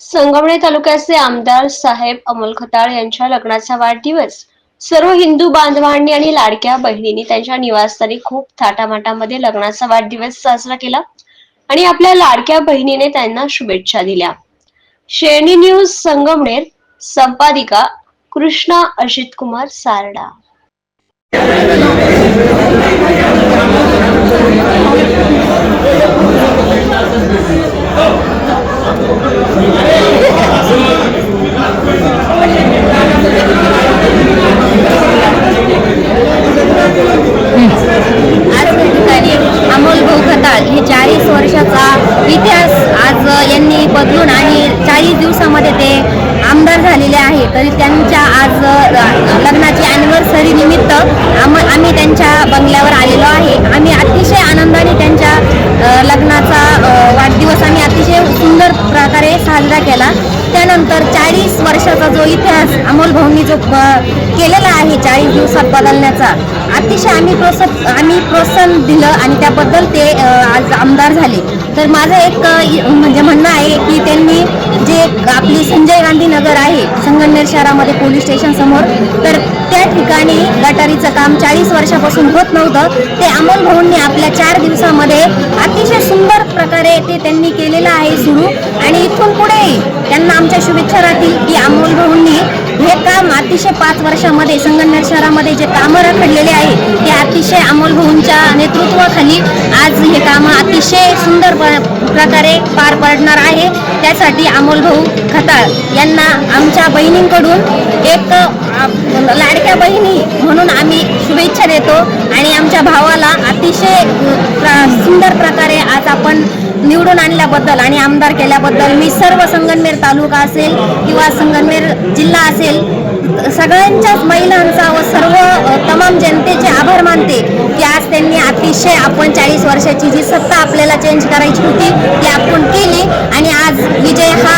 संगमनेर तालुक्याचे आमदार साहेब अमोल खताळ यांच्या लग्नाचा वाढदिवस सर्व हिंदू बांधवांनी आणि लाडक्या बहिणींनी त्यांच्या निवासस्थानी खूप थाटामाटामध्ये लग्नाचा वाढदिवस साजरा केला आणि आपल्या लाडक्या बहिणीने त्यांना शुभेच्छा दिल्या. शेणी न्यूज संगमनेर, संपादिका कृष्णा अजित कुमार सारडा. अमोल भाऊ खताळ हे 40 वर्षाचा इतिहास आज यांनी बदलून आणि 40 दिवसामध्ये ते आमदार झालेले आहे. तरी त्यांच्या आज लग्नाची अॅनिव्हर्सरी निमित्त आम्ही त्यांच्या बंगल्यावर आलेलो आहे. आम्ही अतिशय आनंदाने त्यांच्या लग्नाचा वाढदिवस आम्ही अतिशय सुंदर प्रकारे साजरा केला. त्यानंतर 40 वर्षाचा जो इतिहास अमोल भाऊंनी जो केलेला आहे 40 दिवसात बदलण्याचा, अतिशय आम्ही प्रोत्साहन दिलं आणि त्याबद्दल ते आज आमदार झाले. तर माझं एक म्हणजे म्हणणं आहे की त्यांनी जे आपली संजय गांधी नगर आहे संगमनेर शहरामध्ये पोलीस स्टेशन समोर, तर त्या ठिकाणी गटारीचं काम 40 वर्षापासून होत नव्हतं. ते अमोल भाऊंनी आपल्या 4 दिवसामध्ये अतिशय सुंदर प्रकारे ते त्यांनी केलेलं आहे सुरू. आणि इथून पुढेही त्यांना आमच्या शुभेच्छा राहतील की अमोल भाऊंनी हे काम अतिशय 5 वर्षामध्ये संगमनेर शहरामध्ये जे कामं रखडलेले आहे ते अतिशय अमोल भाऊंच्या नेतृत्वाखाली आज हे कामं अतिशय सुंदर प्रकारे पार पडणार आहे. त्यासाठी अमोल भाऊ खताळ यांना आमच्या बहिणींकडून एक लाडक्या बहिणी म्हणून आम्ही शुभेच्छा देतो. आणि आमच्या भावाला अतिशय सुंदर प्रकारे आज आपण निवडून आणल्याबद्दल आणि आमदार केल्याबद्दल मी सर्व संगमनेर तालुका असेल किंवा संगमनेर जिल्हा असेल सगळ्यांच्याच महिलांचा व सर्व तमाम जनतेचे आभार मानते की आज त्यांनी अतिशय आपण 40 वर्षाची जी सत्ता आपल्याला चेंज करायची होती ती आपण केली आणि आज विजय हा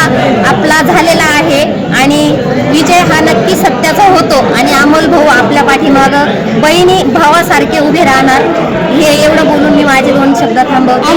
आपला झालेला आहे. आणि विजय हा नक्की सत्याचा होतो आणि अमोल भाऊ आपल्या पाठीमागं बहिणी भावासारखे उभे राहणार. हे एवढं बोलून मी माझे 2 शब्द थांबवते.